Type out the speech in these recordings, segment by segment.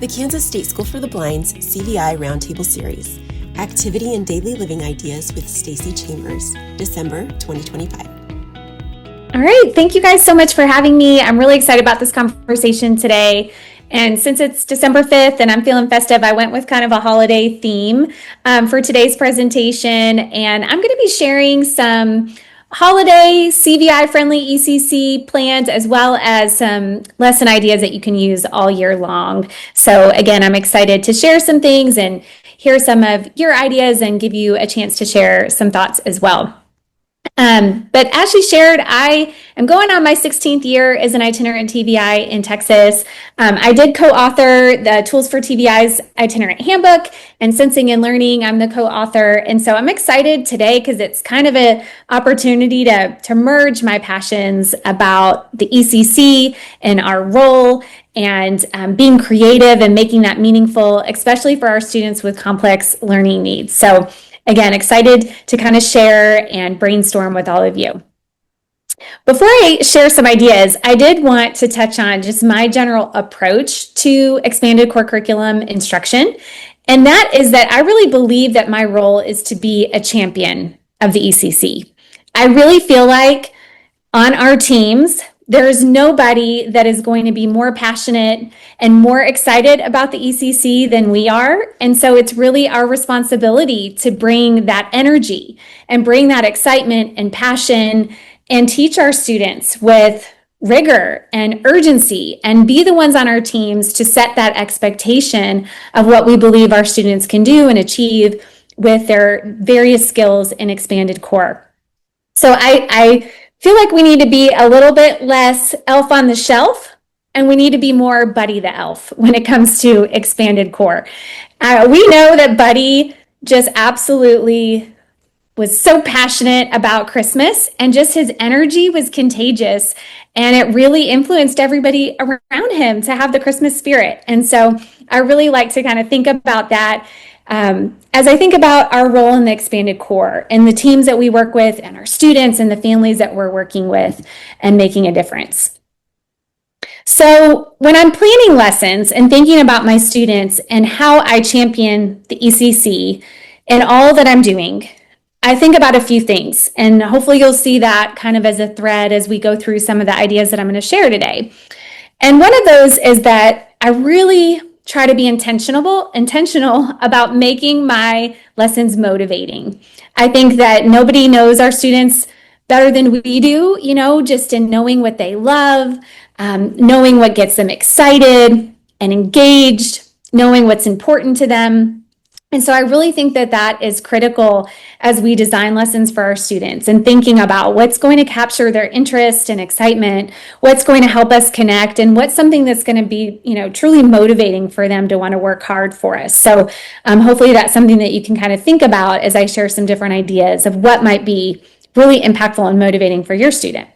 the Kansas State School for the Blind's CVI Roundtable Series, Activity and Daily Living Ideas with Stacey Chambers, December 2025. All right, thank you guys so much for having me. I'm really excited about this conversation today. And since it's December 5th and I'm feeling festive, I went with kind of a holiday theme for today's presentation. And I'm going to be sharing some holiday CVI friendly ECC plans, as well as some lesson ideas that you can use all year long. So again, I'm excited to share some things and hear some of your ideas and give you a chance to share some thoughts as well. But as she shared, I am going on my 16th year as an itinerant TVI in Texas. I did co-author the Tools for TVI's Itinerant Handbook and Sensing and Learning. I'm the co-author. And so I'm excited today because it's kind of an opportunity to merge my passions about the ECC and our role and being creative and making that meaningful, especially for our students with complex learning needs. So again, excited to kind of share and brainstorm with all of you. Before I share some ideas, I did want to touch on just my general approach to expanded core curriculum instruction. And that is that I really believe that my role is to be a champion of the ECC. I really feel like on our teams, there is nobody that is going to be more passionate and more excited about the ECC than we are. And so it's really our responsibility to bring that energy and bring that excitement and passion and teach our students with rigor and urgency and be the ones on our teams to set that expectation of what we believe our students can do and achieve with their various skills in expanded core. So I feel like we need to be a little bit less elf on the shelf, and we need to be more Buddy the elf when it comes to expanded core. We know that Buddy just absolutely was so passionate about Christmas, and just his energy was contagious, and it really influenced everybody around him to have the Christmas spirit. And so I really like to kind of think about that as I think about our role in the expanded core and the teams that we work with and our students and the families that we're working with and making a difference. So when I'm planning lessons and thinking about my students and how I champion the ECC and all that I'm doing, I think about a few things, and hopefully you'll see that kind of as a thread as we go through some of the ideas that I'm going to share today. And one of those is that I really try to be intentional about making my lessons motivating. I think that nobody knows our students better than we do, just in knowing what they love, knowing what gets them excited and engaged, knowing what's important to them. And so I really think that that is critical as we design lessons for our students and thinking about what's going to capture their interest and excitement, what's going to help us connect, and what's something that's going to be, truly motivating for them to want to work hard for us. So hopefully that's something that you can kind of think about as I share some different ideas of what might be really impactful and motivating for your student.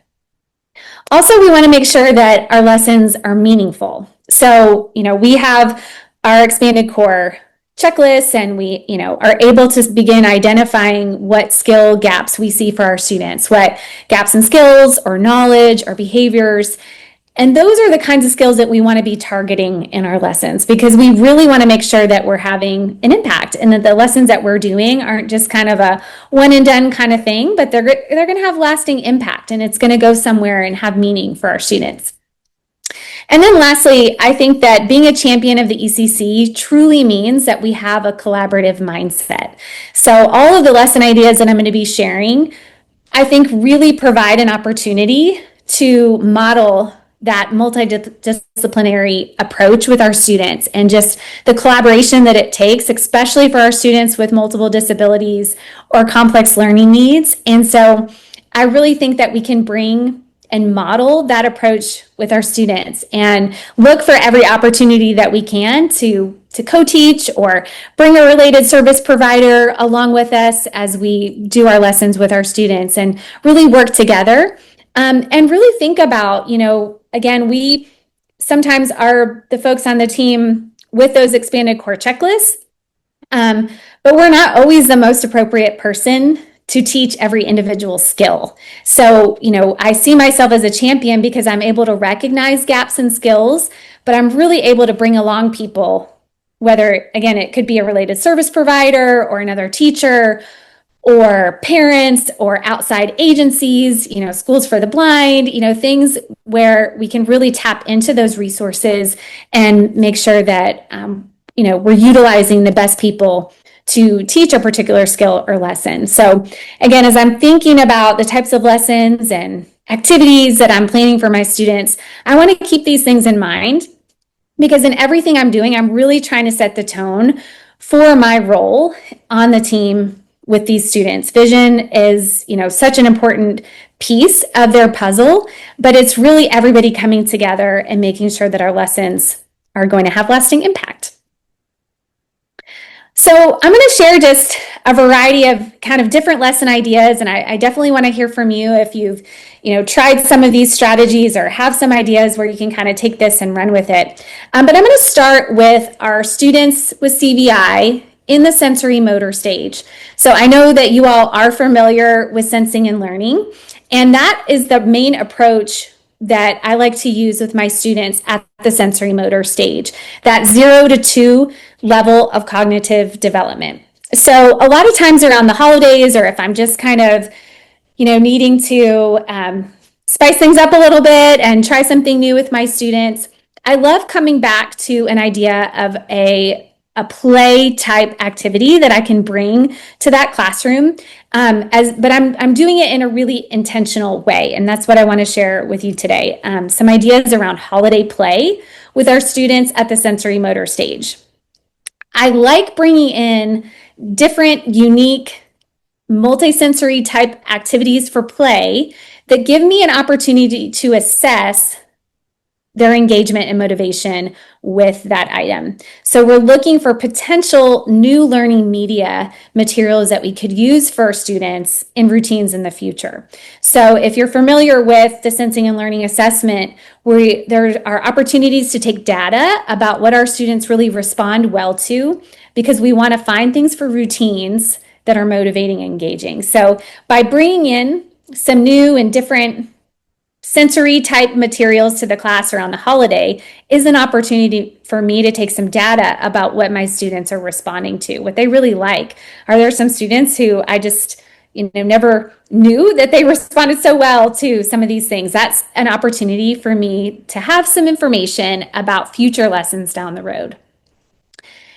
Also, we want to make sure that our lessons are meaningful. So, we have our expanded core checklists, and we are able to begin identifying what skill gaps we see for our students, what gaps in skills or knowledge or behaviors. And those are the kinds of skills that we want to be targeting in our lessons, because we really want to make sure that we're having an impact and that the lessons that we're doing aren't just kind of a one and done kind of thing, but they're going to have lasting impact, and it's going to go somewhere and have meaning for our students. And then lastly, I think that being a champion of the ECC truly means that we have a collaborative mindset. So all of the lesson ideas that I'm going to be sharing, I think really provide an opportunity to model that multidisciplinary approach with our students and just the collaboration that it takes, especially for our students with multiple disabilities or complex learning needs. And so I really think that we can bring and model that approach with our students and look for every opportunity that we can to co-teach or bring a related service provider along with us as we do our lessons with our students and really work together and really think about, again, we sometimes are the folks on the team with those expanded core checklists, but we're not always the most appropriate person to teach every individual skill. So, I see myself as a champion because I'm able to recognize gaps in skills, but I'm really able to bring along people, whether, again, it could be a related service provider or another teacher or parents or outside agencies, schools for the blind, things where we can really tap into those resources and make sure that, we're utilizing the best people to teach a particular skill or lesson. So again, as I'm thinking about the types of lessons and activities that I'm planning for my students, I want to keep these things in mind because in everything I'm doing, I'm really trying to set the tone for my role on the team with these students. Vision is, such an important piece of their puzzle, but it's really everybody coming together and making sure that our lessons are going to have lasting impact. So I'm going to share just a variety of kind of different lesson ideas, and I definitely want to hear from you if you've, tried some of these strategies or have some ideas where you can kind of take this and run with it. But I'm going to start with our students with CVI in the sensorimotor stage. So I know that you all are familiar with sensing and learning, and that is the main approach that I like to use with my students at the sensorimotor stage, that 0 to 2 level of cognitive development. So a lot of times around the holidays, or if I'm just kind of, needing to spice things up a little bit and try something new with my students, I love coming back to an idea of a play type activity that I can bring to that classroom. But I'm doing it in a really intentional way. And that's what I want to share with you today. Some ideas around holiday play with our students at the sensorimotor stage. I like bringing in different, unique, multisensory type activities for play that give me an opportunity to assess their engagement and motivation with that item. So we're looking for potential new learning media materials that we could use for students in routines in the future. So if you're familiar with the sensing and learning assessment, there are opportunities to take data about what our students really respond well to, because we want to find things for routines that are motivating and engaging. So by bringing in some new and different sensory type materials to the class around the holiday is an opportunity for me to take some data about what my students are responding to, what they really like. Are there some students who I just never knew that they responded so well to some of these things? That's an opportunity for me to have some information about future lessons down the road.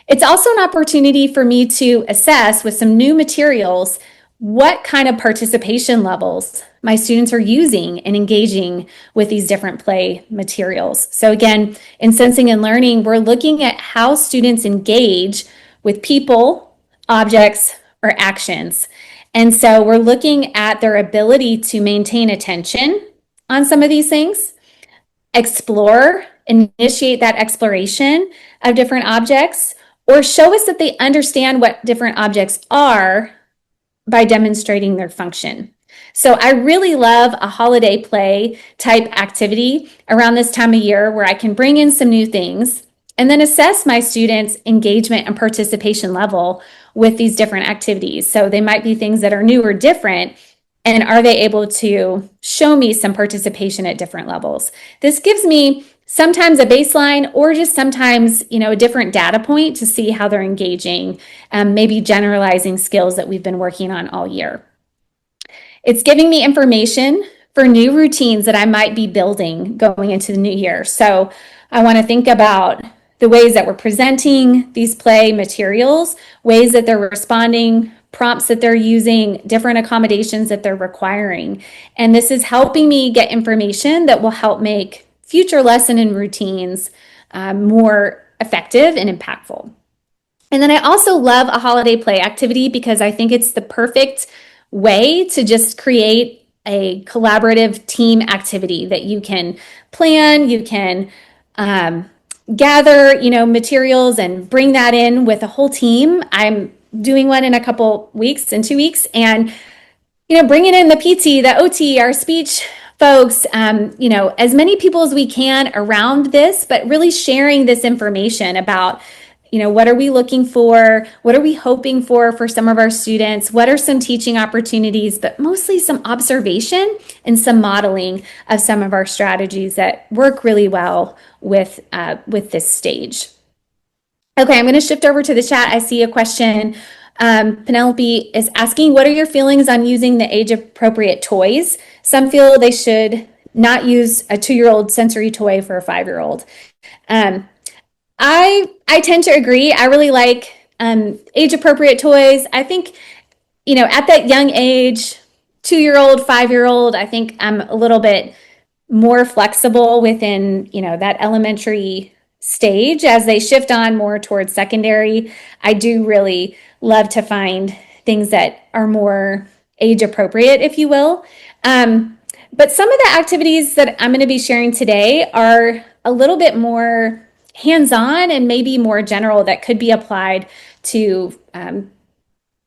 It's also an opportunity for me to assess with some new materials what kind of participation levels my students are using and engaging with these different play materials. So again, in sensing and learning, we're looking at how students engage with people, objects, or actions. And so we're looking at their ability to maintain attention on some of these things, explore, initiate that exploration of different objects, or show us that they understand what different objects are by demonstrating their function. So I really love a holiday play type activity around this time of year where I can bring in some new things and then assess my students' engagement and participation level with these different activities. So they might be things that are new or different, and are they able to show me some participation at different levels? This gives me sometimes a baseline or just sometimes, a different data point to see how they're engaging, maybe generalizing skills that we've been working on all year. It's giving me information for new routines that I might be building going into the new year. So I want to think about the ways that we're presenting these play materials, ways that they're responding, prompts that they're using, different accommodations that they're requiring. And this is helping me get information that will help make future lesson and routines more effective and impactful. And then I also love a holiday play activity because I think it's the perfect way to just create a collaborative team activity that you can plan, you can gather, materials and bring that in with a whole team. I'm doing one in a couple weeks, in 2 weeks, and, bringing in the PT, the OT, our speech folks, as many people as we can around this, but really sharing this information about, what are we looking for? What are we hoping for some of our students? What are some teaching opportunities, but mostly some observation and some modeling of some of our strategies that work really well with this stage. Okay, I'm going to shift over to the chat. I see a question. Penelope is asking, what are your feelings on using the age-appropriate toys? Some feel they should not use a 2-year-old sensory toy for a 5-year-old. I tend to agree. I really like age-appropriate toys. I think, at that young age, 2-year-old, 5-year-old, I think I'm a little bit more flexible within, that elementary stage. As they shift on more towards secondary, I do really love to find things that are more age-appropriate, if you will. But some of the activities that I'm going to be sharing today are a little bit more hands-on and maybe more general that could be applied to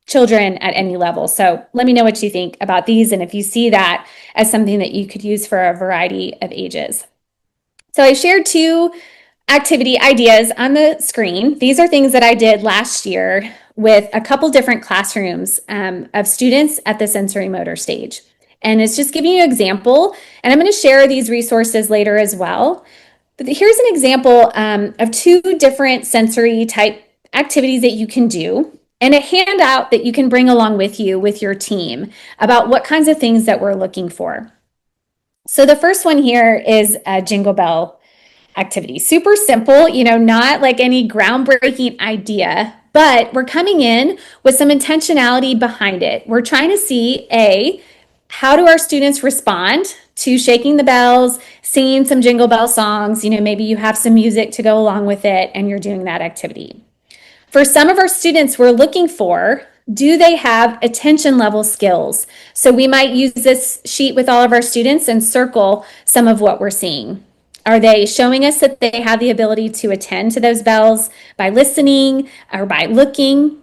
children at any level. So let me know what you think about these and if you see that as something that you could use for a variety of ages. So I shared 2 activity ideas on the screen. These are things that I did last year with a couple different classrooms of students at the sensorimotor stage. And it's just giving you an example, and I'm going to share these resources later as well. But here's an example of 2 different sensory type activities that you can do, and a handout that you can bring along with you with your team about what kinds of things that we're looking for. So the first one here is a Jingle Bell activity. Super simple, not like any groundbreaking idea, but we're coming in with some intentionality behind it. We're trying to see, how do our students respond to shaking the bells, singing some Jingle Bell songs? Maybe you have some music to go along with it and you're doing that activity. For some of our students, we're looking for, do they have attention level skills? So we might use this sheet with all of our students and circle some of what we're seeing. Are they showing us that they have the ability to attend to those bells by listening or by looking?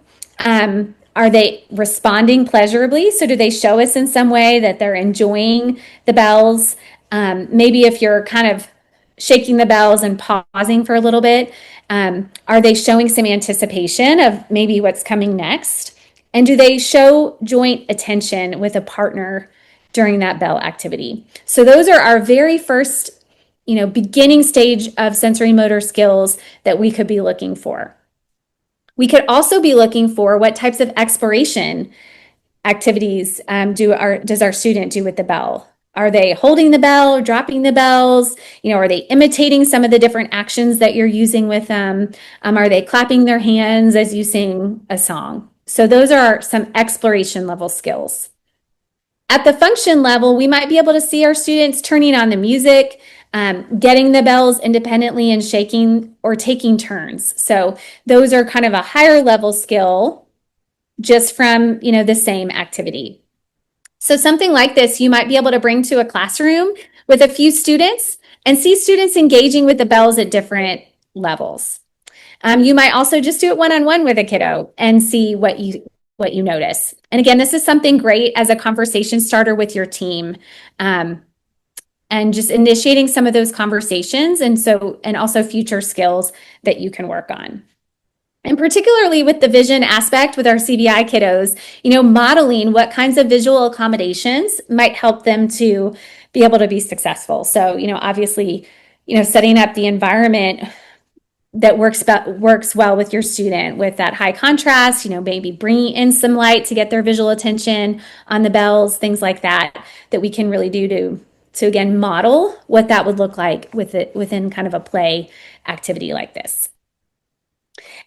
Are they responding pleasurably? So do they show us in some way that they're enjoying the bells? Maybe if you're kind of shaking the bells and pausing for a little bit, are they showing some anticipation of maybe what's coming next? And do they show joint attention with a partner during that bell activity? So those are our very first, beginning stage of sensorimotor skills that we could be looking for. We could also be looking for what types of exploration activities does our student do with the bell? Are they holding the bell, dropping the bells? Are they imitating some of the different actions that you're using with them? Are they clapping their hands as you sing a song? So those are some exploration level skills. At the function level, we might be able to see our students turning on the music, getting the bells independently and shaking or taking turns. So those are kind of a higher level skill just from, the same activity. So something like this, you might be able to bring to a classroom with a few students and see students engaging with the bells at different levels. You might also just do it one-on-one with a kiddo and see what you notice. And again, this is something great as a conversation starter with your team. And just initiating some of those conversations and also future skills that you can work on. And particularly with the vision aspect with our CVI kiddos, modeling what kinds of visual accommodations might help them to be able to be successful. So, obviously, setting up the environment that works well with your student with that high contrast, maybe bringing in some light to get their visual attention on the bells, things like that we can really do to again model what that would look like within kind of a play activity like this.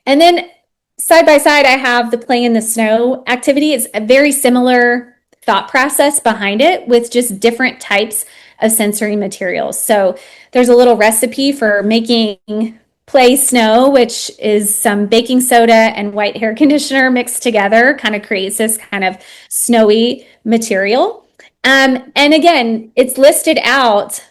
And then side by side, I have the play in the snow activity. It's a very similar thought process behind it with just different types of sensory materials. So there's a little recipe for making play snow, which is some baking soda and white hair conditioner mixed together, kind of creates this kind of snowy material. And again, it's listed out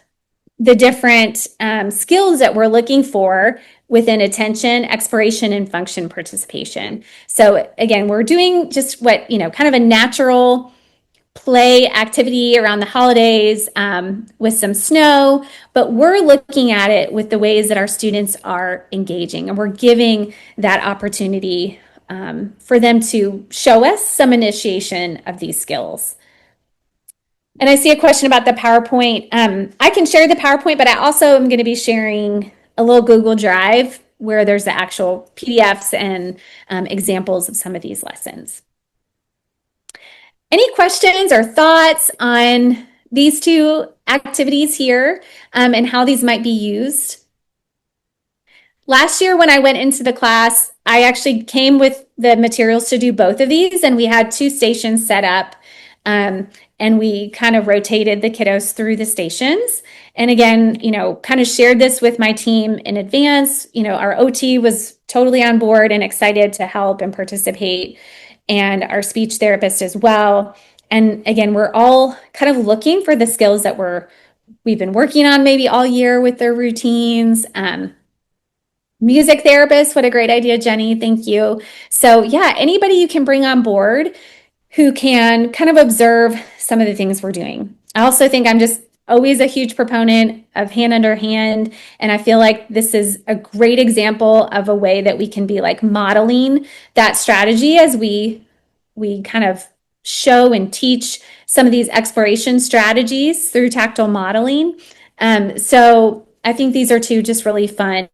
the different skills that we're looking for within attention, exploration, and function participation. So again, we're doing just what, kind of a natural play activity around the holidays with some snow, but we're looking at it with the ways that our students are engaging, and we're giving that opportunity for them to show us some initiation of these skills. And I see a question about the PowerPoint. I can share the PowerPoint, but I also am going to be sharing a little Google Drive where there's the actual PDFs and examples of some of these lessons. Any questions or thoughts on these two activities here and how these might be used? Last year when I went into the class, I actually came with the materials to do both of these, and we had two stations set up, and we kind of rotated the kiddos through the stations. And again, kind of shared this with my team in advance. Our OT was totally on board and excited to help and participate, and our speech therapist as well. And again, we're all kind of looking for the skills that we've been working on maybe all year with their routines. Music therapist, what a great idea, Jenny. Thank you. So yeah, anybody you can bring on board who can kind of observe some of the things we're doing. I also think I'm just always a huge proponent of hand under hand, and I feel like this is a great example of a way that we can be like modeling that strategy as we kind of show and teach some of these exploration strategies through tactile modeling. So I think these are two just really fun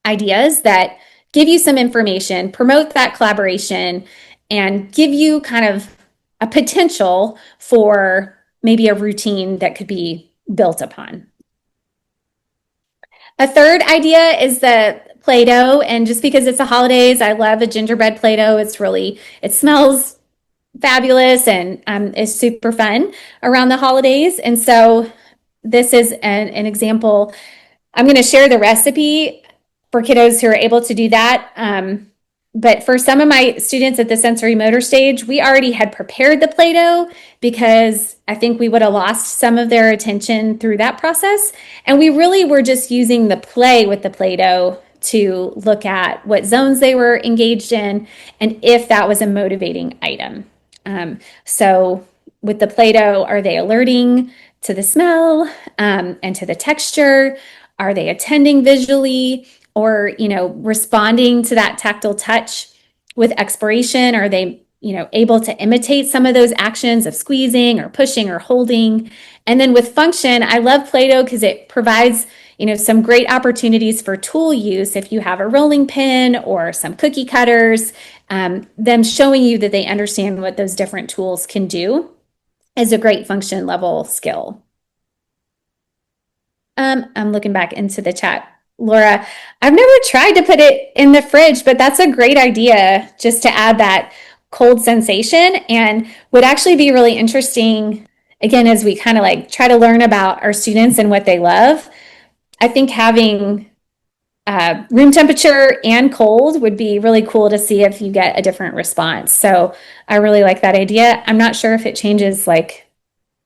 ideas that give you some information, promote that collaboration, and give you kind of a potential for maybe a routine that could be built upon. A third idea is the Play-Doh, and just because it's the holidays, I love a gingerbread Play-Doh. It smells fabulous and is super fun around the holidays. And so this is an example. I'm going to share the recipe for kiddos who are able to do that. But for some of my students at the sensorimotor stage, we already had prepared the Play-Doh because I think we would have lost some of their attention through that process. And we really were just using the play with the Play-Doh to look at what zones they were engaged in and if that was a motivating item. So with the Play-Doh, are they alerting to the smell and to the texture? Are they attending visually? Or, responding to that tactile touch with exploration? Are they, able to imitate some of those actions of squeezing or pushing or holding? And then with function, I love Play-Doh because it provides, some great opportunities for tool use. If you have a rolling pin or some cookie cutters, them showing you that they understand what those different tools can do is a great function level skill. I'm looking back into the chat. Laura, I've never tried to put it in the fridge, but that's a great idea just to add that cold sensation, and would actually be really interesting, again, as we kind of like try to learn about our students and what they love. I think having room temperature and cold would be really cool to see if you get a different response. So I really like that idea. I'm not sure if it changes like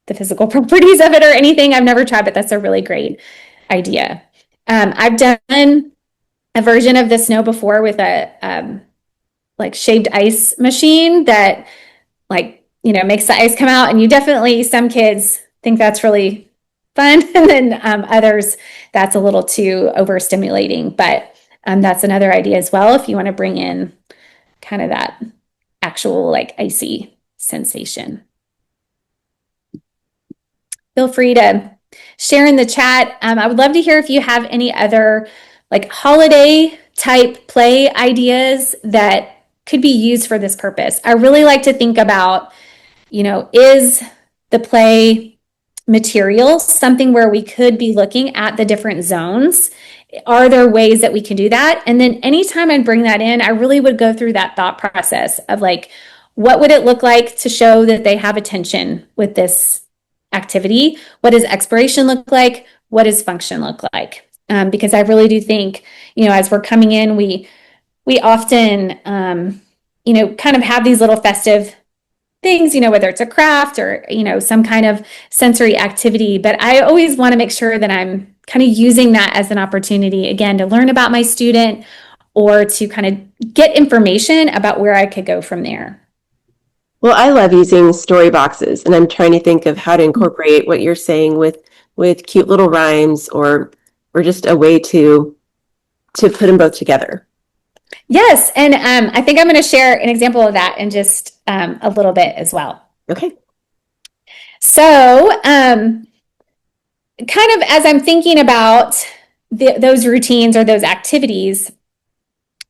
the physical properties of it or anything. I've never tried, but that's a really great idea. I've done a version of the snow before with a like shaved ice machine that makes the ice come out, and some kids think that's really fun, and then others that's a little too overstimulating, but that's another idea as well if you want to bring in kind of that actual like icy sensation. Feel free to share in the chat. I would love to hear if you have any other like holiday type play ideas that could be used for this purpose. I really like to think about, is the play material something where we could be looking at the different zones? Are there ways that we can do that? And then anytime I bring that in, I really would go through that thought process of like, what would it look like to show that they have attention with this activity? What does exploration look like? What does function look like? Because I really do think, as we're coming in, we often, kind of have these little festive things, whether it's a craft or, some kind of sensory activity. But I always want to make sure that I'm kind of using that as an opportunity, again, to learn about my student or to kind of get information about where I could go from there. Well, I love using story boxes, and I'm trying to think of how to incorporate what you're saying with cute little rhymes or just a way to put them both together. Yes, and I think I'm going to share an example of that in just a little bit as well. Okay. So, kind of as I'm thinking about those routines or those activities,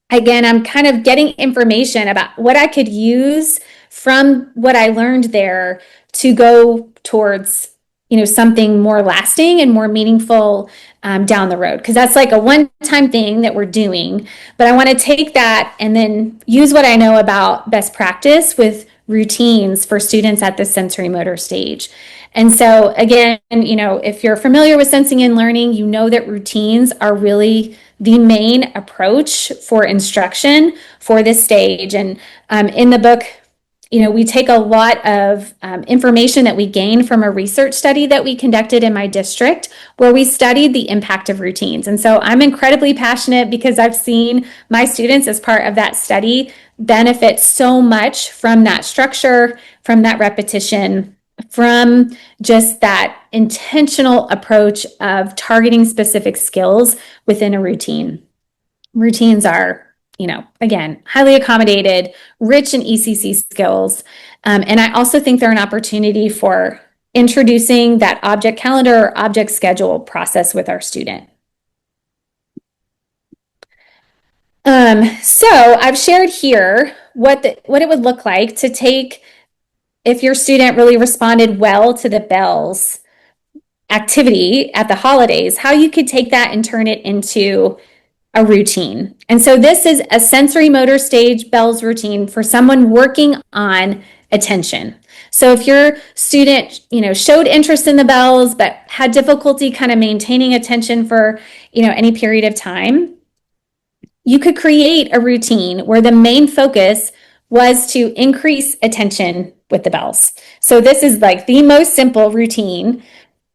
again, I'm kind of getting information about what I could use from what I learned there to go towards, something more lasting and more meaningful down the road. Because that's like a one-time thing that we're doing. But I want to take that and then use what I know about best practice with routines for students at the sensorimotor stage. And so again, if you're familiar with sensing and learning, you know that routines are really the main approach for instruction for this stage. And in the book, we take a lot of information that we gained from a research study that we conducted in my district where we studied the impact of routines. And so I'm incredibly passionate because I've seen my students as part of that study benefit so much from that structure, from that repetition, from just that intentional approach of targeting specific skills within a routine. Routines are, again, highly accommodated, rich in ECC skills. And I also think they're an opportunity for introducing that object calendar or object schedule process with our student. So I've shared here what it would look like to take, if your student really responded well to the bells activity at the holidays, how you could take that and turn it into a routine. And so this is a sensorimotor stage bells routine for someone working on attention. So if your student, showed interest in the bells, but had difficulty kind of maintaining attention for, any period of time, you could create a routine where the main focus was to increase attention with the bells. So this is like the most simple routine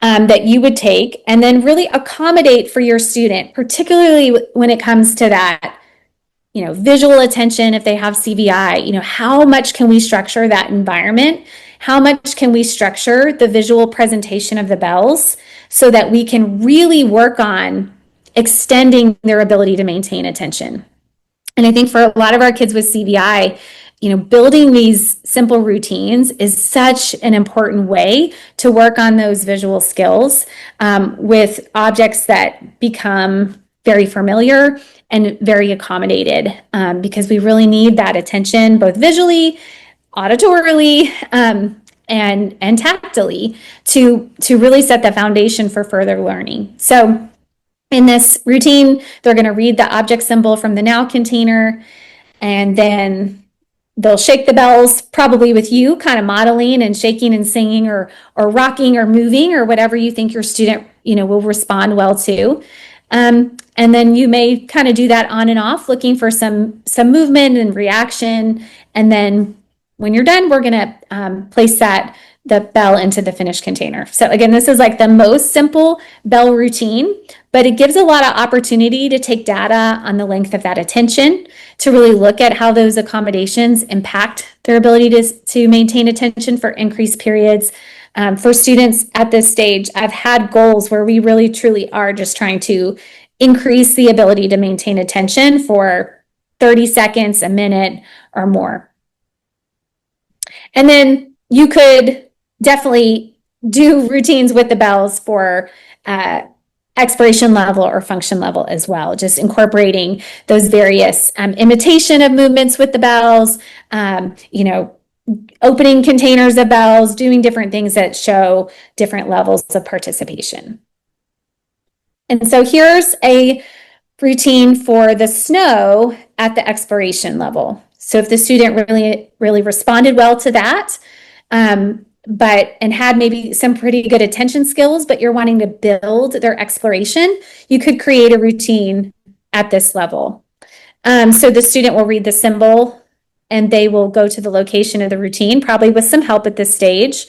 that you would take and then really accommodate for your student, particularly when it comes to that, visual attention. If they have CVI, how much can we structure that environment? How much can we structure the visual presentation of the bells so that we can really work on extending their ability to maintain attention? And I think for a lot of our kids with CVI, building these simple routines is such an important way to work on those visual skills with objects that become very familiar and very accommodated because we really need that attention both visually, auditorily, and tactily to really set the foundation for further learning. So in this routine, they're going to read the object symbol from the now container, and then they'll shake the bells, probably with you kind of modeling and shaking and singing or rocking or moving or whatever you think your student, will respond well to. And then you may kind of do that on and off, looking for some movement and reaction. And then when you're done, we're going to place the bell into the finished container. So again, this is like the most simple bell routine, but it gives a lot of opportunity to take data on the length of that attention, to really look at how those accommodations impact their ability to maintain attention for increased periods. For students at this stage, I've had goals where we really truly are just trying to increase the ability to maintain attention for 30 seconds, a minute, or more. And then you could definitely do routines with the bells for expiration level or function level as well, just incorporating those various imitation of movements with the bells, opening containers of bells, doing different things that show different levels of participation. And so here's a routine for the snow at the expiration level. So if the student really responded well to that, and had maybe some pretty good attention skills, but you're wanting to build their exploration, you could create a routine at this level. So the student will read the symbol and they will go to the location of the routine, probably with some help at this stage.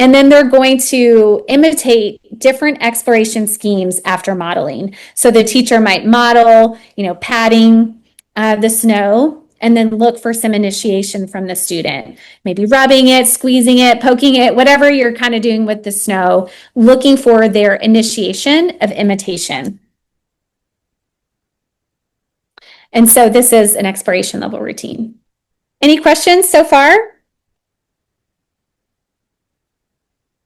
And then they're going to imitate different exploration schemes after modeling. So the teacher might model, patting the snow, and then look for some initiation from the student. Maybe rubbing it, squeezing it, poking it, whatever you're kind of doing with the snow, looking for their initiation of imitation. And so this is an exploration level routine. Any questions so far?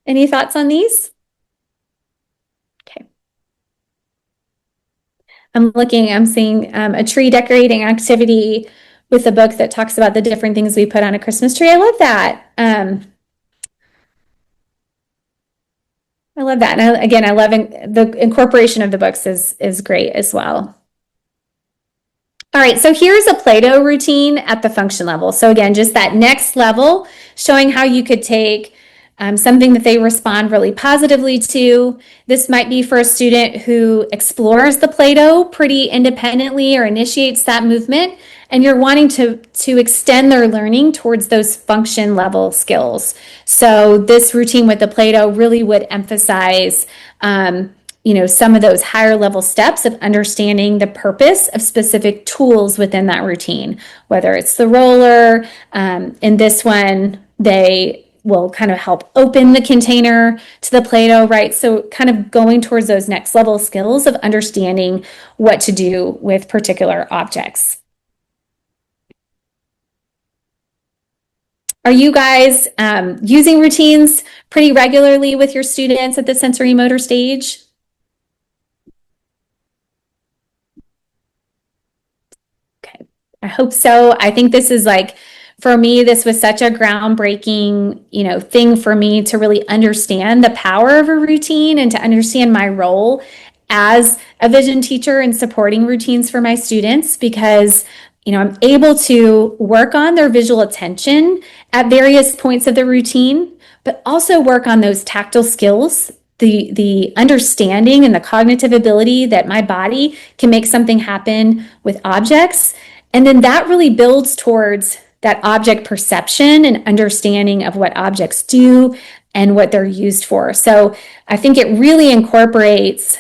Any thoughts on these? Okay. I'm seeing a tree decorating activity with a book that talks about the different things we put on a Christmas tree. I love that. I love that. And again, I love the incorporation of the books is great as well. All right, so here's a Play-Doh routine at the function level. So again, just that next level, showing how you could take something that they respond really positively to. This might be for a student who explores the Play-Doh pretty independently or initiates that movement, and you're wanting to extend their learning towards those function level skills. So this routine with the Play-Doh really would emphasize some of those higher level steps of understanding the purpose of specific tools within that routine, whether it's the roller. In this one, they will kind of help open the container to the Play-Doh, right? So kind of going towards those next level skills of understanding what to do with particular objects. Are you guys using routines pretty regularly with your students at the sensorimotor stage? Okay, I hope so. I think this is for me, this was such a groundbreaking, thing for me to really understand the power of a routine and to understand my role as a vision teacher in supporting routines for my students, because I'm able to work on their visual attention at various points of the routine, but also work on those tactile skills, the understanding and the cognitive ability that my body can make something happen with objects. And then that really builds towards that object perception and understanding of what objects do and what they're used for. So I think it really incorporates,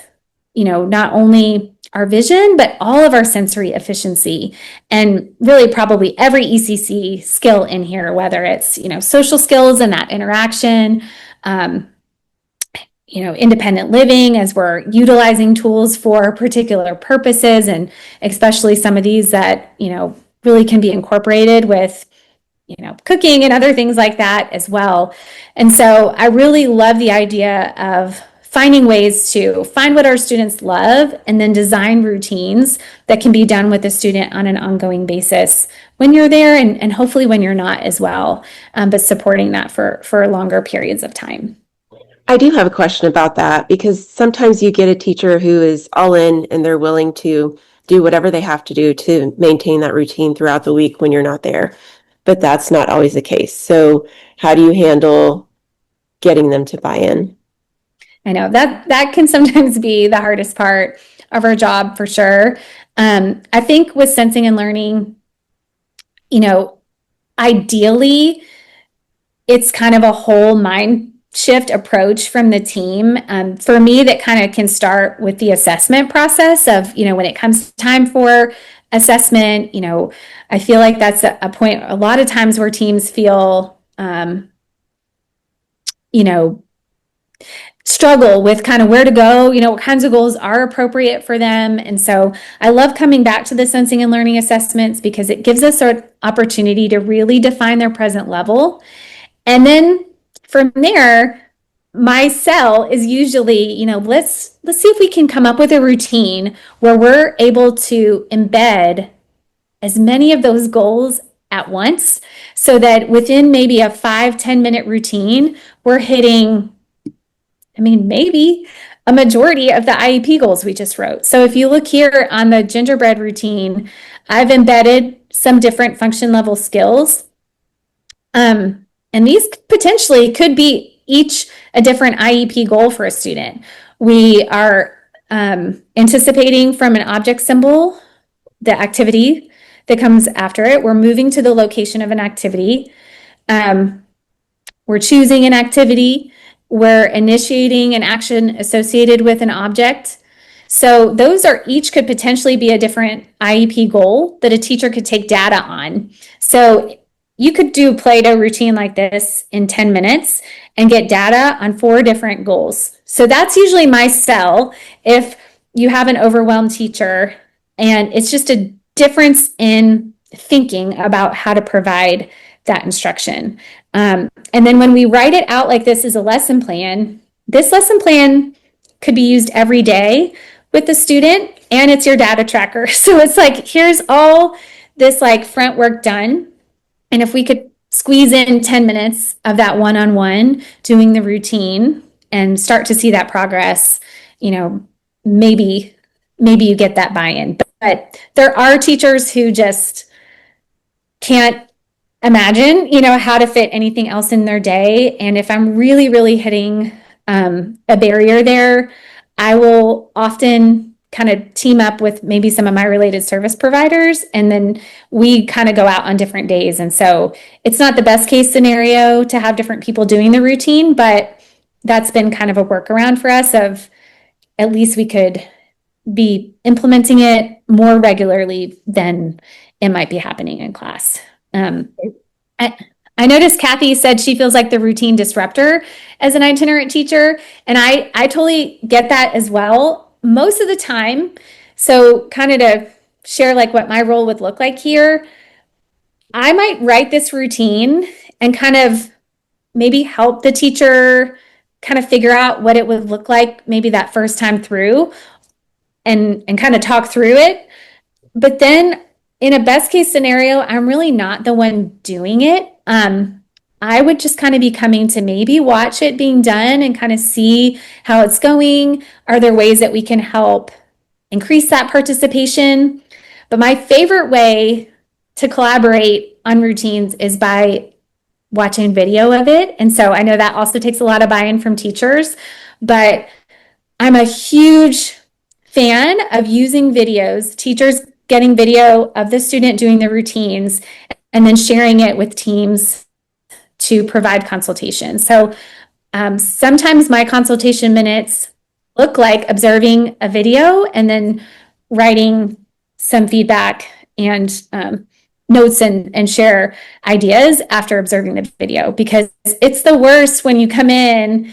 not only our vision, but all of our sensory efficiency, and really probably every ECC skill in here, whether it's, social skills and that interaction, independent living as we're utilizing tools for particular purposes, and especially some of these that, really can be incorporated with, cooking and other things like that as well. And so I really love the idea of finding ways to find what our students love and then design routines that can be done with the student on an ongoing basis when you're there, and hopefully when you're not as well, but supporting that for longer periods of time. I do have a question about that, because sometimes you get a teacher who is all in and they're willing to do whatever they have to do to maintain that routine throughout the week when you're not there. But that's not always the case. So how do you handle getting them to buy in? I know that can sometimes be the hardest part of our job, for sure. I think with sensing and learning, ideally, it's kind of a whole mind shift approach from the team. For me, that kind of can start with the assessment process of, when it comes time for assessment, I feel like that's a point a lot of times where teams feel, struggle with kind of where to go, what kinds of goals are appropriate for them. And so I love coming back to the sensing and learning assessments, because it gives us an opportunity to really define their present level. And then from there, my sell is usually, let's see if we can come up with a routine where we're able to embed as many of those goals at once, so that within maybe a 5-10 minute routine, we're hitting, maybe a majority of the IEP goals we just wrote. So if you look here on the gingerbread routine, I've embedded some different function level skills. And these potentially could be each a different IEP goal for a student. We are anticipating from an object symbol the activity that comes after it. We're moving to the location of an activity. We're choosing an activity. We're initiating an action associated with an object. So those are each could potentially be a different IEP goal that a teacher could take data on. So you could do a Playdough routine like this in 10 minutes and get data on 4 different goals. So that's usually my sell if you have an overwhelmed teacher and it's just a difference in thinking about how to provide that instruction. And then when we write it out like this as a lesson plan, this lesson plan could be used every day with the student, and it's your data tracker. So it's like, here's all this like front work done. And if we could squeeze in 10 minutes of that one-on-one doing the routine and start to see that progress, maybe you get that buy-in. But there are teachers who just can't imagine, how to fit anything else in their day. And if I'm really, really hitting a barrier there, I will often kind of team up with maybe some of my related service providers, and then we kind of go out on different days. And so it's not the best case scenario to have different people doing the routine, but that's been kind of a workaround for us of at least we could be implementing it more regularly than it might be happening in class. I noticed Kathy said she feels like the routine disruptor as an itinerant teacher, and I totally get that as well. Most of the time, so kind of to share like what my role would look like here, I might write this routine and kind of maybe help the teacher kind of figure out what it would look like maybe that first time through and kind of talk through it. But then in a best case scenario, I'm really not the one doing it. I would just kind of be coming to maybe watch it being done and kind of see how it's going. Are there ways that we can help increase that participation? But my favorite way to collaborate on routines is by watching video of it. And so I know that also takes a lot of buy-in from teachers, but I'm a huge fan of using videos, teachers getting video of the student doing the routines and then sharing it with teams to provide consultation. So sometimes my consultation minutes look like observing a video and then writing some feedback and notes and share ideas after observing the video, because it's the worst when you come in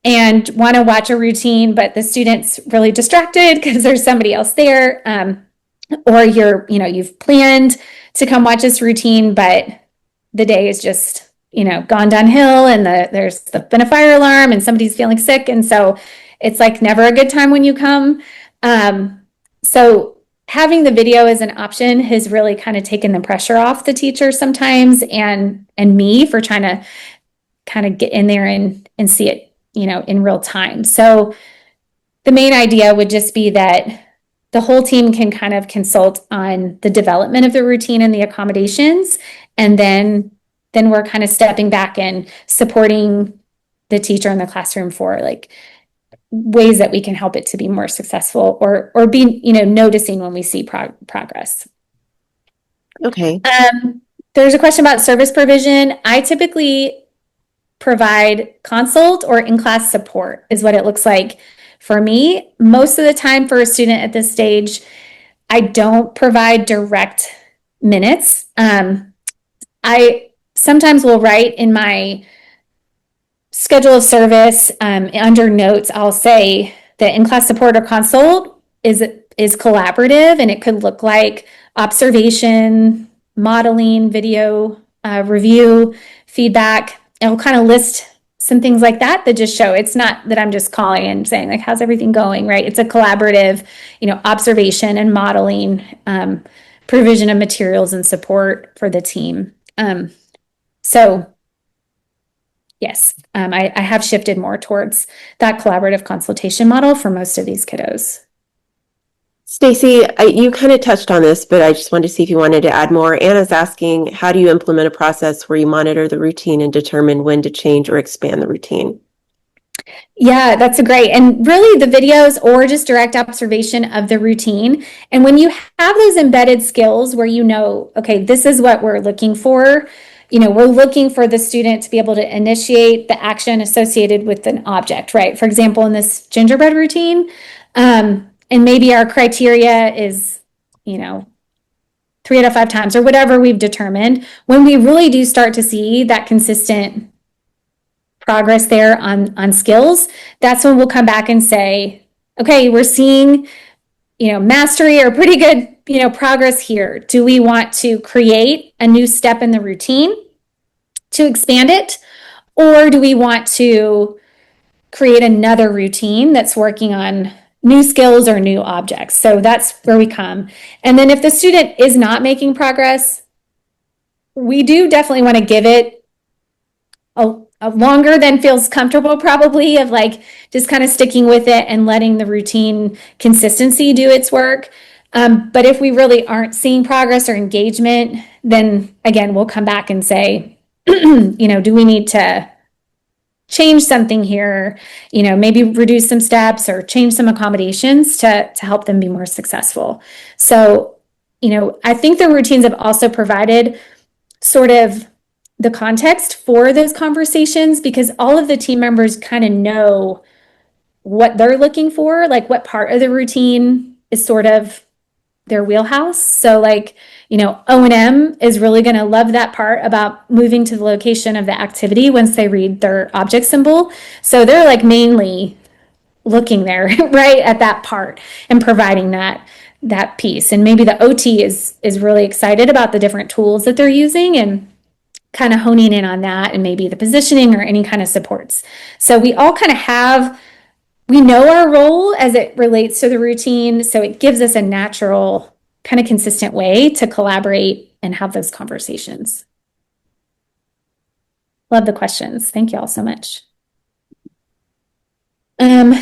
and want to watch a routine, but the student's really distracted because there's somebody else there, or you've planned to come watch this routine, but the day is just gone downhill, and there's been a fire alarm and somebody's feeling sick, and so it's like never a good time when you come. So having the video as an option has really kind of taken the pressure off the teacher sometimes, and me for trying to kind of get in there and see it in real time. So the main idea would just be that the whole team can kind of consult on the development of the routine and the accommodations, and then we're kind of stepping back and supporting the teacher in the classroom for like ways that we can help it to be more successful, or be noticing when we see progress. Okay. There's a question about service provision. I typically provide consult or in-class support is what it looks like for me. Most of the time for a student at this stage, I don't provide direct minutes. I sometimes will write in my schedule of service under notes, I'll say that in-class support or consult is collaborative, and it could look like observation, modeling, video review, feedback. It'll kind of list some things like that just show it's not that I'm just calling and saying like, how's everything going, right? It's a collaborative, observation and modeling, provision of materials and support for the team. So yes, I have shifted more towards that collaborative consultation model for most of these kiddos. Stacey, you kind of touched on this, but I just wanted to see if you wanted to add more. Anna's asking, how do you implement a process where you monitor the routine and determine when to change or expand the routine? Yeah, that's great. And really the videos or just direct observation of the routine. And when you have those embedded skills where okay, this is what we're looking for, we're looking for the student to be able to initiate the action associated with an object, right? For example, in this gingerbread routine, and maybe our criteria is, 3 out of 5 times or whatever we've determined, when we really do start to see that consistent progress there on skills, that's when we'll come back and say, okay, we're seeing, mastery or pretty good, progress here. Do we want to create a new step in the routine to expand it? Or do we want to create another routine that's working on new skills or new objects? So that's where we come. And then if the student is not making progress, we do definitely want to give it a longer than feels comfortable, probably, of like just kind of sticking with it and letting the routine consistency do its work. But if we really aren't seeing progress or engagement, then again, we'll come back and say, do we need to change something here, maybe reduce some steps or change some accommodations to help them be more successful. So, I think the routines have also provided sort of the context for those conversations, because all of the team members kind of know what they're looking for, like what part of the routine is sort of their wheelhouse. So like, O&M is really going to love that part about moving to the location of the activity once they read their object symbol. So they're like mainly looking there right at that part and providing that piece. And maybe the OT is really excited about the different tools that they're using and kind of honing in on that, and maybe the positioning or any kind of supports. So we all kind of we know our role as it relates to the routine. So it gives us a natural, kind of consistent way to collaborate and have those conversations. Love the questions. Thank you all so much. And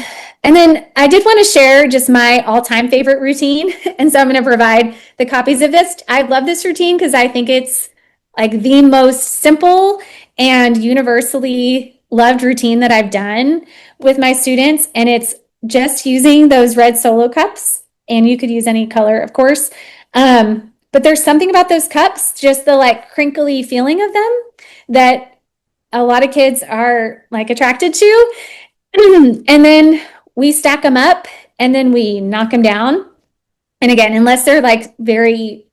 then I did want to share just my all-time favorite routine. And so I'm going to provide the copies of this. I love this routine because I think it's like the most simple and universally loved routine that I've done with my students. And it's just using those red solo cups. And you could use any color, of course. But there's something about those cups, just the like crinkly feeling of them, that a lot of kids are like attracted to. And then we stack them up and then we knock them down. And again, unless they're like very,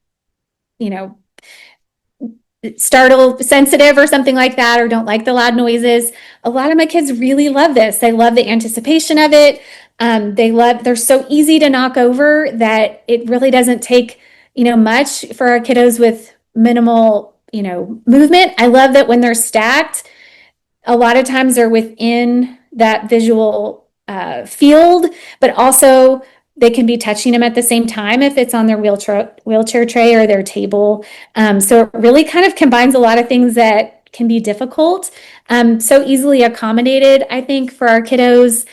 startle sensitive or something like that, or don't like the loud noises, a lot of my kids really love this. They love the anticipation of it. They're so easy to knock over that it really doesn't take, much for our kiddos with minimal, movement. I love that when they're stacked, a lot of times they're within that visual field, but also they can be touching them at the same time if it's on their wheelchair tray or their table. So it really kind of combines a lot of things that can be difficult, so easily accommodated, I think, for our kiddos,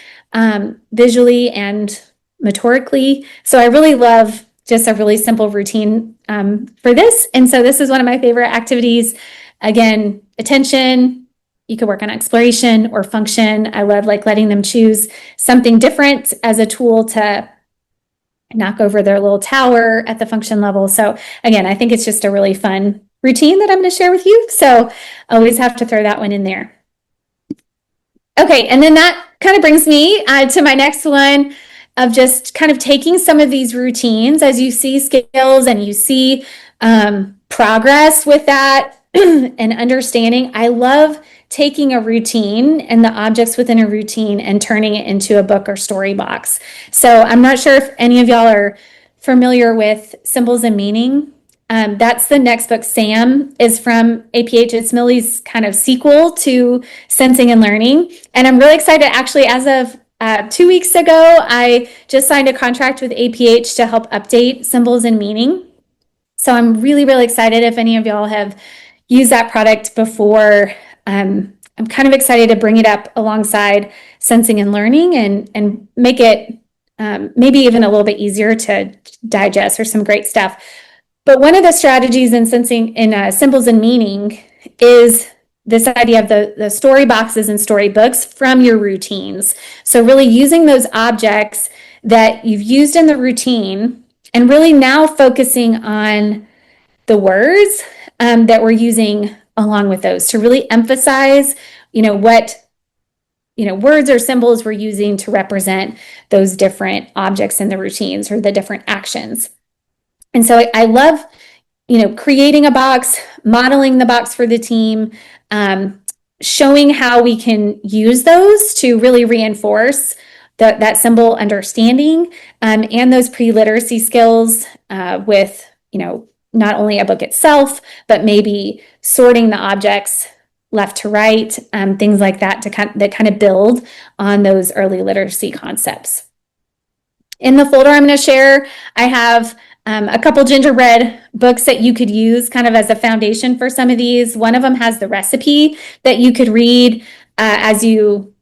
visually and motorically. So I really love just a really simple routine for this. And so this is one of my favorite activities. Again, attention. You could work on exploration or function. I love like letting them choose something different as a tool to knock over their little tower at the function level. So again, I think it's just a really fun routine that I'm going to share with you. So I always have to throw that one in there. Okay, and then that kind of brings me to my next one of just kind of taking some of these routines as you see skills and you see progress with that and understanding. I love taking a routine and the objects within a routine and turning it into a book or story box. So I'm not sure if any of y'all are familiar with Symbols and Meaning. That's the next book. Sam is from APH. It's Millie's kind of sequel to Sensing and Learning. And I'm really excited. Actually, as of 2 weeks ago, I just signed a contract with APH to help update Symbols and Meaning. So I'm really, really excited. If any of y'all have used that product before, I'm kind of excited to bring it up alongside Sensing and Learning and make it maybe even a little bit easier to digest, or some great stuff. But one of the strategies in Symbols and Meaning is this idea of the story boxes and storybooks from your routines. So really using those objects that you've used in the routine and really now focusing on the words that we're using along with those to really emphasize, what words or symbols we're using to represent those different objects in the routines or the different actions. And so I love, creating a box, modeling the box for the team, showing how we can use those to really reinforce that symbol understanding and those pre-literacy skills with, not only a book itself, but maybe sorting the objects left to right, things like that that kind of build on those early literacy concepts. In the folder I'm going to share, I have a couple gingerbread books that you could use kind of as a foundation for some of these. One of them has the recipe that you could read as you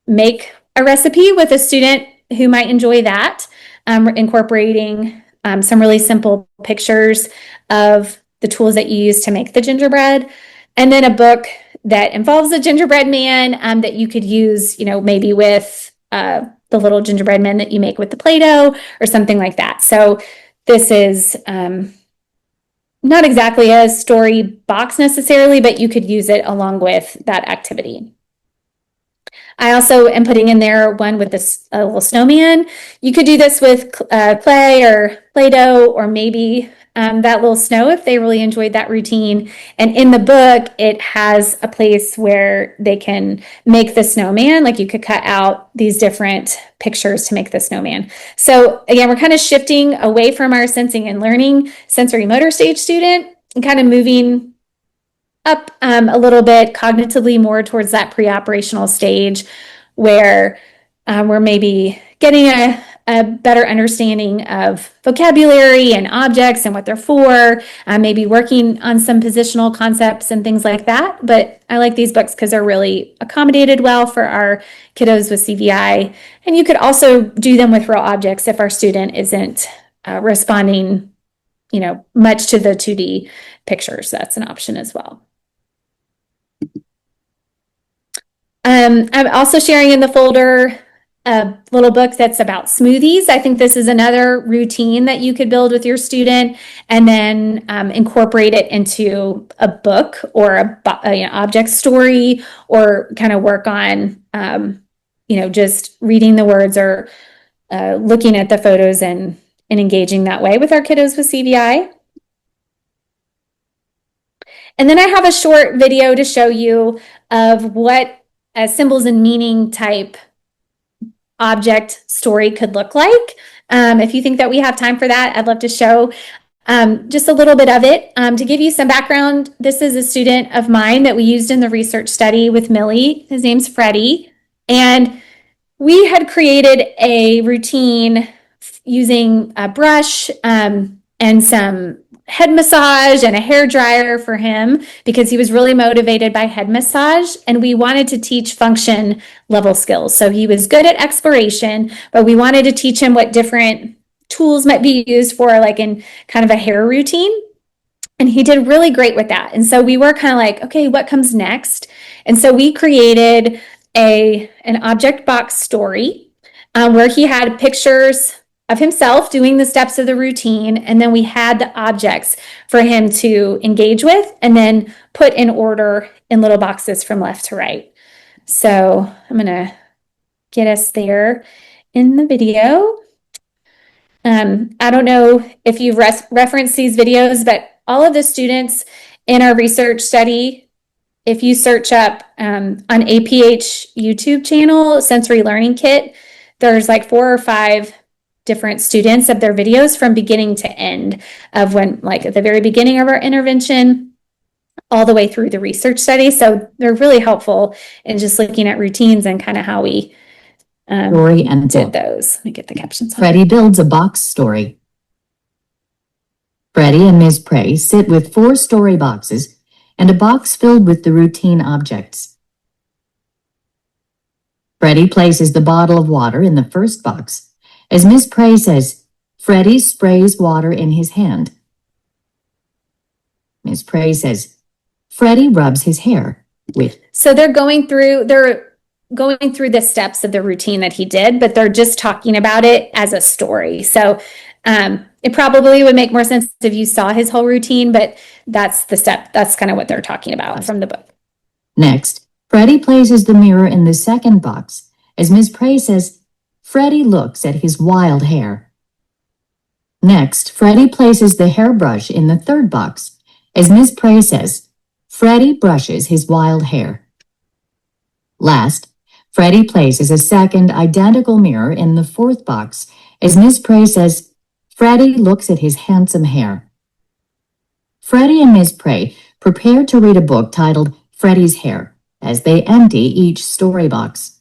make a recipe with a student who might enjoy that, incorporating some really simple pictures of the tools that you use to make the gingerbread. And then a book that involves a gingerbread man that you could use, maybe with the little gingerbread men that you make with the Play-Doh or something like that. So this is not exactly a story box necessarily, but you could use it along with that activity. I also am putting in there one with this little snowman. You could do this with clay or Play-Doh, or maybe that little snow if they really enjoyed that routine. And in the book, it has a place where they can make the snowman. Like you could cut out these different pictures to make the snowman. So again, we're kind of shifting away from our sensing and learning sensorimotor stage student and kind of moving up a little bit cognitively more towards that pre-operational stage where we're maybe getting a better understanding of vocabulary and objects and what they're for, maybe working on some positional concepts and things like that. But I like these books because they're really accommodated well for our kiddos with CVI. And you could also do them with real objects if our student isn't responding, much to the 2D pictures. That's an option as well. I'm also sharing in the folder a little book that's about smoothies. I think this is another routine that you could build with your student and then incorporate it into a book or a object story, or kind of work on, just reading the words or looking at the photos and engaging that way with our kiddos with CVI. And then I have a short video to show you of what a symbols and meaning type object story could look like. If you think that we have time for that, I'd love to show just a little bit of it. To give you some background, this is a student of mine that we used in the research study with Millie. His name's Freddy. And we had created a routine using a brush and some head massage and a hair dryer for him because he was really motivated by head massage, and we wanted to teach function level skills. So he was good at exploration, but we wanted to teach him what different tools might be used for, like in kind of a hair routine. And he did really great with that. And so we were kind of like, okay, what comes next? And so we created an object box story where he had pictures of himself doing the steps of the routine, and then we had the objects for him to engage with and then put in order in little boxes from left to right. So I'm gonna get us there in the video. I don't know if you've referenced these videos, but all of the students in our research study, if you search up on APH YouTube channel, Sensory Learning Kit, there's like 4 or 5 different students of their videos from beginning to end, of when, like at the very beginning of our intervention all the way through the research study. So they're really helpful in just looking at routines and kind of how we story and did book. those. Let me get the captions on. Freddy builds a box story. Freddy and Ms. Prey sit with 4 story boxes and a box filled with the routine objects. Freddy places the bottle of water in the first box. As Ms. Prey says, Freddy sprays water in his hand. Ms. Prey says, Freddy rubs his hair with. So they're going through the steps of the routine that he did, but they're just talking about it as a story. So it probably would make more sense if you saw his whole routine, but that's the step. That's kind of what they're talking about from the book. Next, Freddy places the mirror in the second box as Miss Prey says, Freddy looks at his wild hair. Next, Freddy places the hairbrush in the third box as Miss Prey says, Freddy brushes his wild hair. Last, Freddy places a second identical mirror in the fourth box as Miss Prey says, Freddy looks at his handsome hair. Freddy and Miss Prey prepare to read a book titled Freddy's Hair as they empty each story box.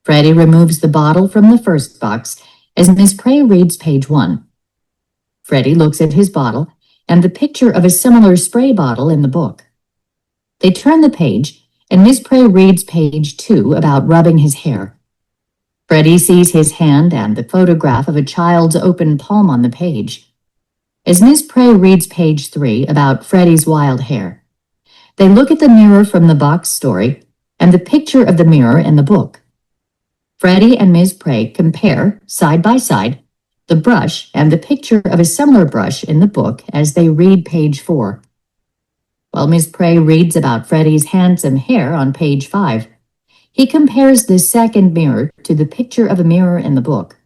Freddy removes the bottle from the first box as Miss Prey reads page 1. Freddy looks at his bottle and the picture of a similar spray bottle in the book. They turn the page and Miss Prey reads page 2 about rubbing his hair. Freddy sees his hand and the photograph of a child's open palm on the page. As Miss Prey reads page 3 about Freddy's wild hair, they look at the mirror from the box story and the picture of the mirror in the book. Freddy and Miss Prey compare, side by side, the brush and the picture of a similar brush in the book as they read page 4. While Miss Prey reads about Freddy's handsome hair on page 5, he compares the second mirror to the picture of a mirror in the book.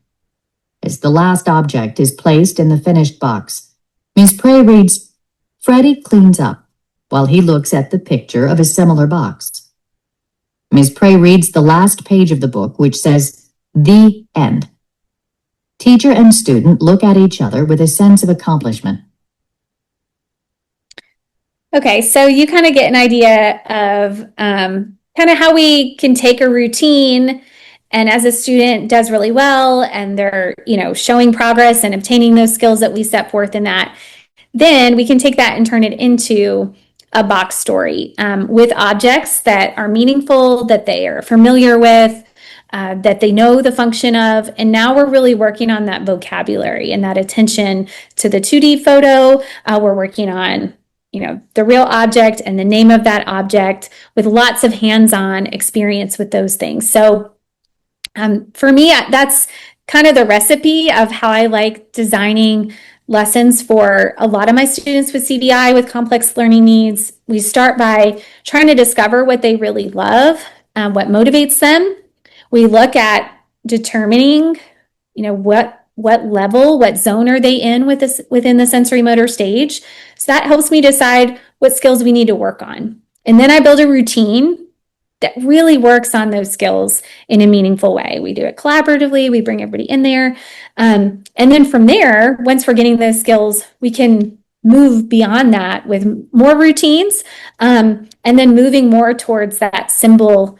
As the last object is placed in the finished box, Miss Prey reads, Freddy cleans up, while he looks at the picture of a similar box. Miss Prey reads the last page of the book, which says, The End. Teacher and student look at each other with a sense of accomplishment. Okay, so you kind of get an idea of kind of how we can take a routine, and as a student does really well and they're, showing progress and obtaining those skills that we set forth in that, then we can take that and turn it into a box story with objects that are meaningful, that they are familiar with, that they know the function of. And now we're really working on that vocabulary and that attention to the 2D photo. We're working on the real object and the name of that object with lots of hands-on experience with those things. So for me, that's kind of the recipe of how I like designing lessons for a lot of my students with CVI, with complex learning needs. We start by trying to discover what they really love, what motivates them. We look at determining, what level, what zone are they in within the sensorimotor stage. So that helps me decide what skills we need to work on. And then I build a routine that really works on those skills in a meaningful way. We do it collaboratively, we bring everybody in there. And then from there, once we're getting those skills, we can move beyond that with more routines, and then moving more towards that symbol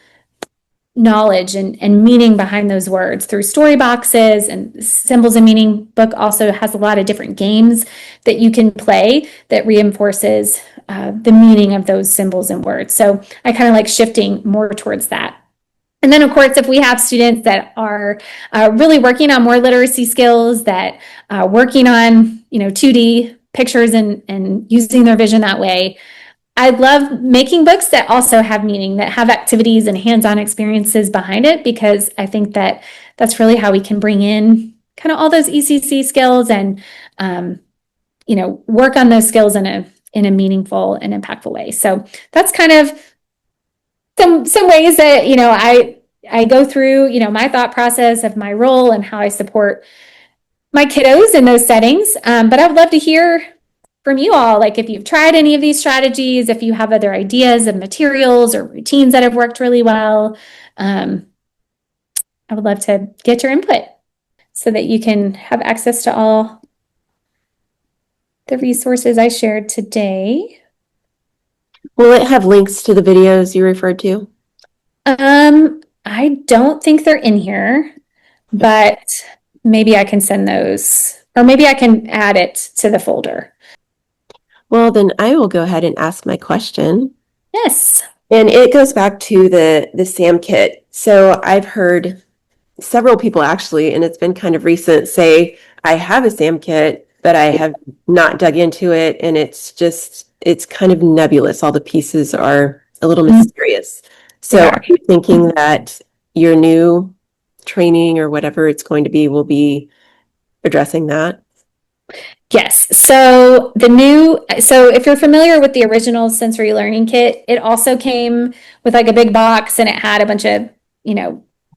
knowledge and meaning behind those words through story boxes and symbols and meaning book. Also has a lot of different games that you can play that reinforces the meaning of those symbols and words. So I kind of like shifting more towards that. And then, of course, if we have students that are really working on more literacy skills, that are working on 2D pictures and using their vision that way, I love making books that also have meaning, that have activities and hands-on experiences behind it, because I think that that's really how we can bring in kind of all those ECC skills and, work on those skills in a meaningful and impactful way. So that's kind of some ways that, I go through, my thought process of my role and how I support my kiddos in those settings. But I would love to hear from you all, like if you've tried any of these strategies, if you have other ideas of materials or routines that have worked really well. I would love to get your input so that you can have access to all the resources I shared today. Will it have links to the videos you referred to? I don't think they're in here, but maybe I can send those, or maybe I can add it to the folder. Well, then I will go ahead and ask my question. Yes. And it goes back to the SAM kit. So I've heard several people actually, and it's been kind of recent, say, I have a SAM kit, but I have not dug into it. And it's kind of nebulous. All the pieces are a little mysterious. So are you thinking that your new training or whatever it's going to be will be addressing that? Yes. So if you're familiar with the original sensory learning kit, it also came with like a big box and it had a bunch of,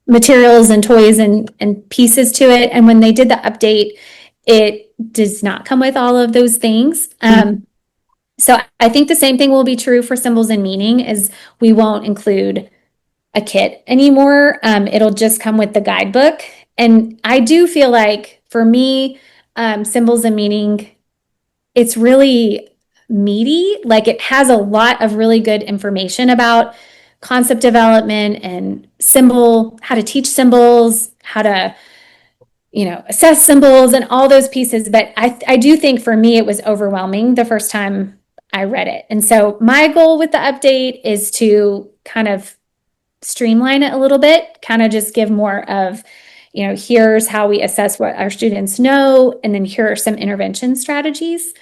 materials and toys and pieces to it. And when they did the update, it does not come with all of those things. So I think the same thing will be true for symbols and meaning is we won't include a kit anymore. It'll just come with the guidebook. And I do feel like for me, symbols and meaning, it's really meaty. Like it has a lot of really good information about concept development and how to teach symbols, how to, assess symbols and all those pieces. But I do think for me, it was overwhelming the first time I read it. And so my goal with the update is to kind of streamline it a little bit, kind of just give more of, here's how we assess what our students know, and then here are some intervention strategies.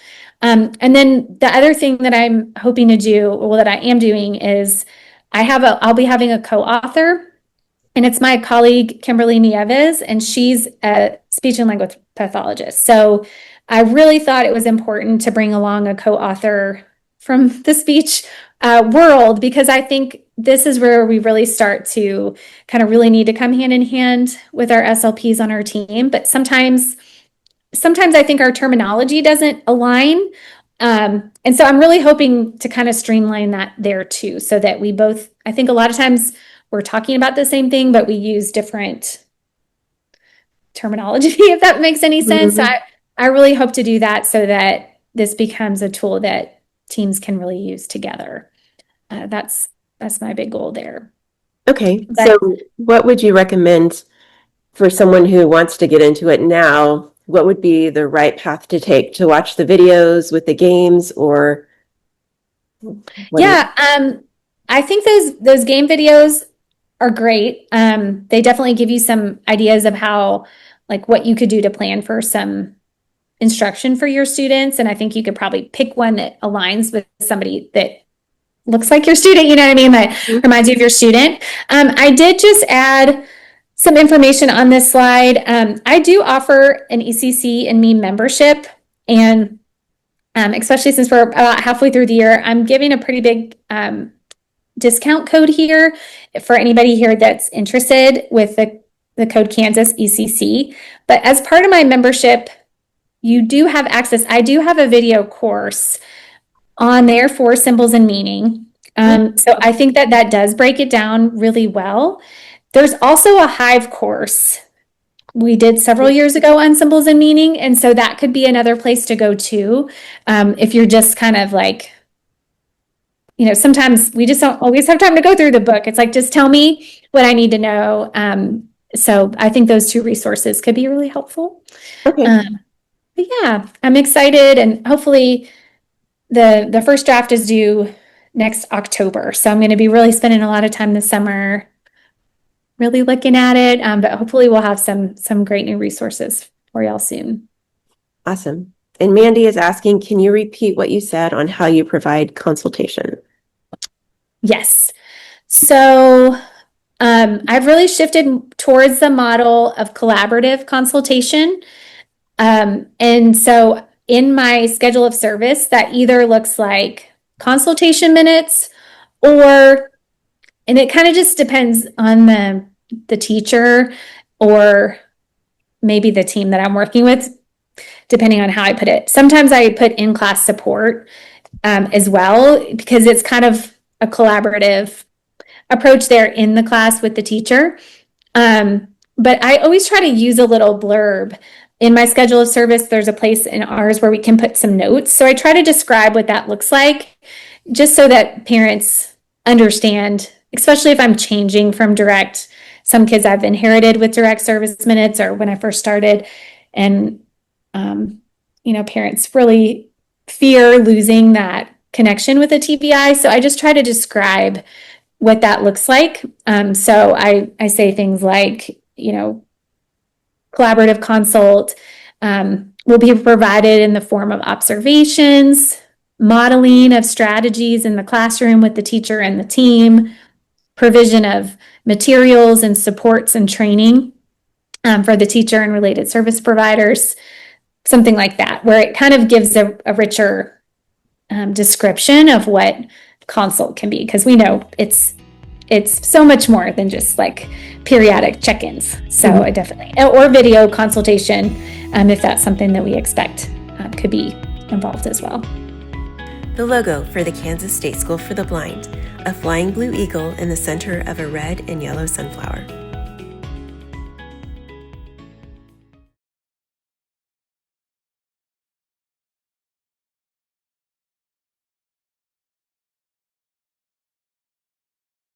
And then the other thing that I'm hoping to do, well, that I am doing is I'll be having a co-author, and it's my colleague, Kimberly Nieves, and she's a speech and language pathologist. So I really thought it was important to bring along a co-author from the speech world, because I think this is where we really start to kind of really need to come hand in hand with our SLPs on our team. But sometimes I think our terminology doesn't align. And so I'm really hoping to kind of streamline that there too, so that I think a lot of times we're talking about the same thing, but we use different terminology, if that makes any sense. Mm-hmm. So I really hope to do that so that this becomes a tool that teams can really use together. That's my big goal there. Okay, so what would you recommend for someone who wants to get into it now? What would be the right path to take, to watch the videos with the games, or? I think those game videos are great. They definitely give you some ideas of how, like, what you could do to plan for some instruction for your students. And I think you could probably pick one that aligns with somebody that looks like your student, you know what I mean? That reminds you of your student. I did just add some information on this slide. I do offer an ECC Me membership, and especially since we're about halfway through the year, I'm giving a pretty big discount code here for anybody here that's interested with the code Kansas ECC. But as part of my membership, you do have access. I do have a video course on there for symbols and meaning. So I think that does break it down really well. There's also a Hive course we did several years ago on symbols and meaning. And so that could be another place to go to. If you're just kind of like, sometimes we just don't always have time to go through the book. It's like, just tell me what I need to know. So I think those two resources could be really helpful. Okay. But yeah, I'm excited, and hopefully the first draft is due next October. So I'm going to be really spending a lot of time this summer really looking at it. But hopefully we'll have some great new resources for y'all soon. Awesome. And Mandy is asking, can you repeat what you said on how you provide consultation? Yes. So I've really shifted towards the model of collaborative consultation. And so in my schedule of service, that either looks like consultation minutes, and it kind of just depends on the teacher or maybe the team that I'm working with, depending on how I put it. Sometimes I put in-class support as well, because it's kind of a collaborative approach there in the class with the teacher. But I always try to use a little blurb. In my schedule of service, there's a place in ours where we can put some notes. So I try to describe what that looks like, just so that parents understand, especially if I'm changing from direct. Some kids I've inherited with direct service minutes, or when I first started, and parents really fear losing that connection with a TVI. So I just try to describe what that looks like. So I say things like, collaborative consult will be provided in the form of observations, modeling of strategies in the classroom with the teacher and the team, provision of materials and supports and training for the teacher and related service providers, something like that, where it kind of gives a richer description of what consult can be, because we know it's so much more than just like periodic check-ins. So I definitely, or video consultation, if that's something that we expect could be involved as well. The logo for the Kansas State School for the Blind, a flying blue eagle in the center of a red and yellow sunflower.